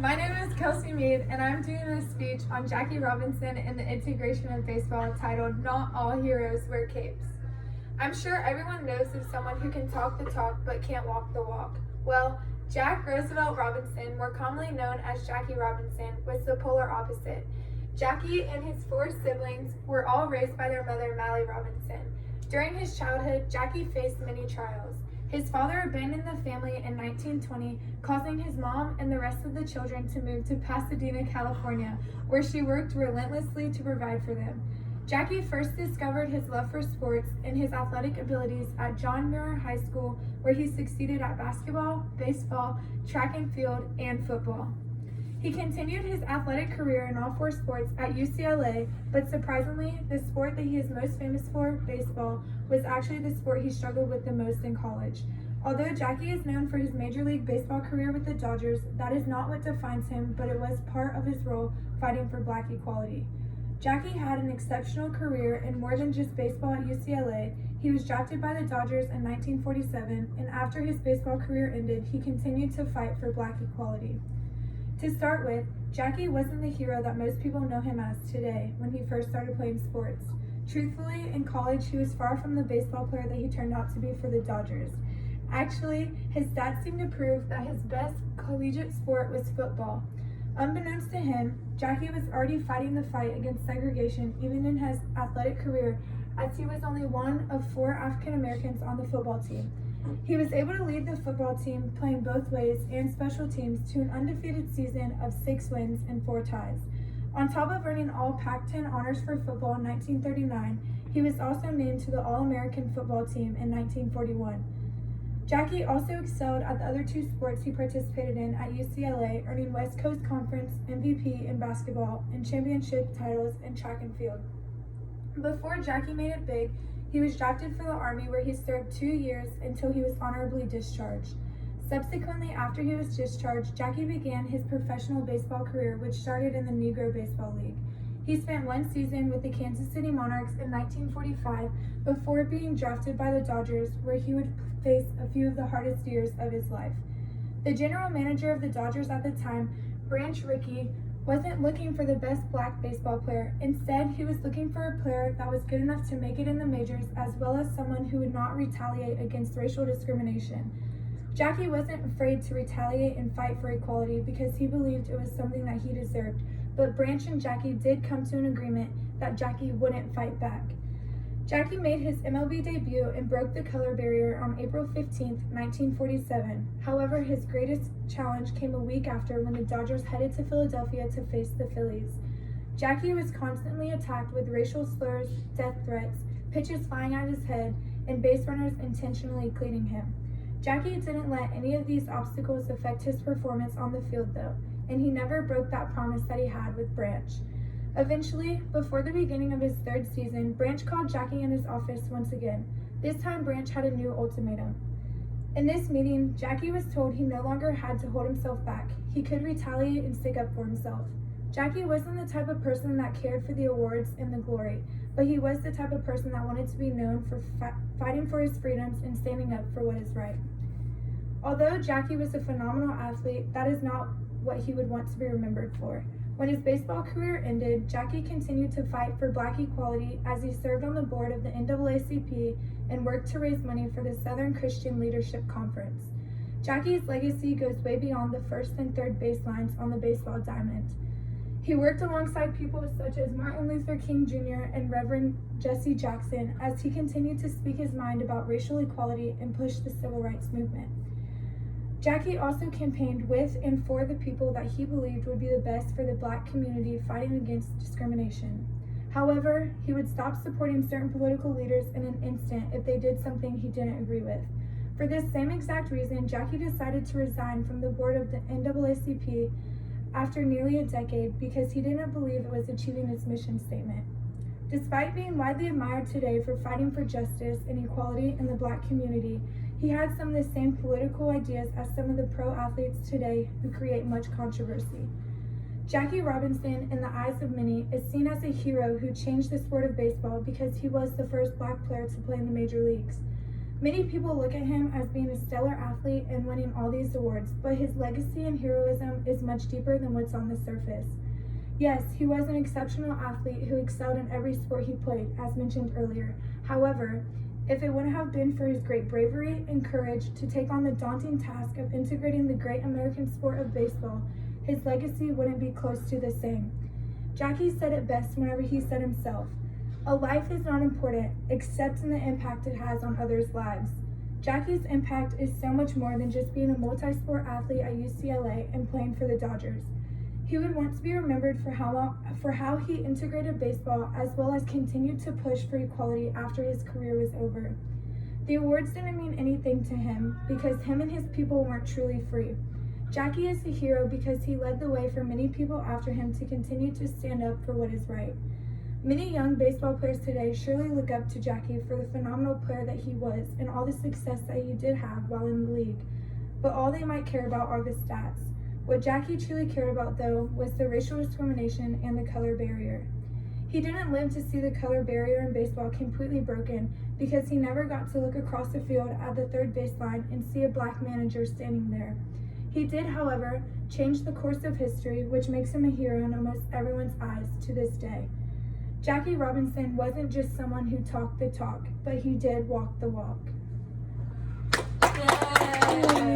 My name is Kelsey Mead, and I'm doing a speech on Jackie Robinson and the integration of baseball titled Not All Heroes Wear Capes. I'm sure everyone knows of someone who can talk the talk but can't walk the walk. Well, Jack Roosevelt Robinson, more commonly known as Jackie Robinson, was the polar opposite. Jackie and his four siblings were all raised by their mother, Mallie Robinson. During his childhood, Jackie faced many trials. His father abandoned the family in 1920, causing his mom and the rest of the children to move to Pasadena, California, where she worked relentlessly to provide for them. Jackie first discovered his love for sports and his athletic abilities at John Muir High School, where he succeeded at basketball, baseball, track and field, and football. He continued his athletic career in all four sports at UCLA, but surprisingly, the sport that he is most famous for, baseball, was actually the sport he struggled with the most in college. Although Jackie is known for his Major League Baseball career with the Dodgers, that is not what defines him, but it was part of his role fighting for Black equality. Jackie had an exceptional career in more than just baseball at UCLA. He was drafted by the Dodgers in 1947, and after his baseball career ended, he continued to fight for Black equality. To start with, Jackie wasn't the hero that most people know him as today when he first started playing sports. Truthfully, in college, he was far from the baseball player that he turned out to be for the Dodgers. Actually, his stats seemed to prove that his best collegiate sport was football. Unbeknownst to him, Jackie was already fighting the fight against segregation even in his athletic career, as he was only one of 4 African Americans on the football team. He was able to lead the football team, playing both ways and special teams, to an undefeated season of 6 wins and 4 ties. On top of earning all Pac-10 honors for football in 1939, he was also named to the All-American football team in 1941. Jackie also excelled at the other 2 sports he participated in at UCLA, earning West Coast Conference MVP in basketball and championship titles in track and field. Before Jackie made it big, he was drafted for the Army, where he served 2 years until he was honorably discharged. Subsequently, after he was discharged, Jackie began his professional baseball career, which started in the Negro Baseball League. He spent 1 season with the Kansas City Monarchs in 1945 before being drafted by the Dodgers, where he would face a few of the hardest years of his life. The general manager of the Dodgers at the time, Branch Rickey, wasn't looking for the best Black baseball player. Instead, he was looking for a player that was good enough to make it in the majors, as well as someone who would not retaliate against racial discrimination. Jackie wasn't afraid to retaliate and fight for equality because he believed it was something that he deserved, but Branch and Jackie did come to an agreement that Jackie wouldn't fight back. Jackie made his MLB debut and broke the color barrier on April 15, 1947. However, his greatest challenge came a week after, when the Dodgers headed to Philadelphia to face the Phillies. Jackie was constantly attacked with racial slurs, death threats, pitches flying at his head, and base runners intentionally cleaning him. Jackie didn't let any of these obstacles affect his performance on the field, though, and he never broke that promise that he had with Branch. Eventually, before the beginning of his 3rd season, Branch called Jackie in his office once again. This time, Branch had a new ultimatum. In this meeting, Jackie was told he no longer had to hold himself back. He could retaliate and stick up for himself. Jackie wasn't the type of person that cared for the awards and the glory, but he was the type of person that wanted to be known for fighting for his freedoms and standing up for what is right. Although Jackie was a phenomenal athlete, that is not what he would want to be remembered for. When his baseball career ended, Jackie continued to fight for Black equality as he served on the board of the NAACP and worked to raise money for the Southern Christian Leadership Conference. Jackie's legacy goes way beyond the first and third base lines on the baseball diamond. He worked alongside people such as Martin Luther King Jr. and Reverend Jesse Jackson as he continued to speak his mind about racial equality and push the civil rights movement. Jackie also campaigned with and for the people that he believed would be the best for the Black community fighting against discrimination. However, he would stop supporting certain political leaders in an instant if they did something he didn't agree with. For this same exact reason, Jackie decided to resign from the board of the NAACP after nearly a decade because he didn't believe it was achieving its mission statement. Despite being widely admired today for fighting for justice and equality in the Black community, he had some of the same political ideas as some of the pro athletes today who create much controversy. Jackie Robinson, in the eyes of many, is seen as a hero who changed the sport of baseball because he was the first Black player to play in the major leagues. Many people look at him as being a stellar athlete and winning all these awards, but his legacy and heroism is much deeper than what's on the surface. Yes, he was an exceptional athlete who excelled in every sport he played, as mentioned earlier. However, if it wouldn't have been for his great bravery and courage to take on the daunting task of integrating the great American sport of baseball, his legacy wouldn't be close to the same. Jackie said it best whenever he said himself, "A life is not important except in the impact it has on others' lives." Jackie's impact is so much more than just being a multi-sport athlete at UCLA and playing for the Dodgers. He would want to be remembered for how he integrated baseball as well as continued to push for equality after his career was over. The awards didn't mean anything to him because him and his people weren't truly free. Jackie is a hero because he led the way for many people after him to continue to stand up for what is right. Many young baseball players today surely look up to Jackie for the phenomenal player that he was and all the success that he did have while in the league. But all they might care about are the stats. What Jackie truly cared about, though, was the racial discrimination and the color barrier. He didn't live to see the color barrier in baseball completely broken because he never got to look across the field at the third baseline and see a black manager standing there. He did, however, change the course of history, which makes him a hero in almost everyone's eyes to this day. Jackie Robinson wasn't just someone who talked the talk, but he did walk the walk. Yay.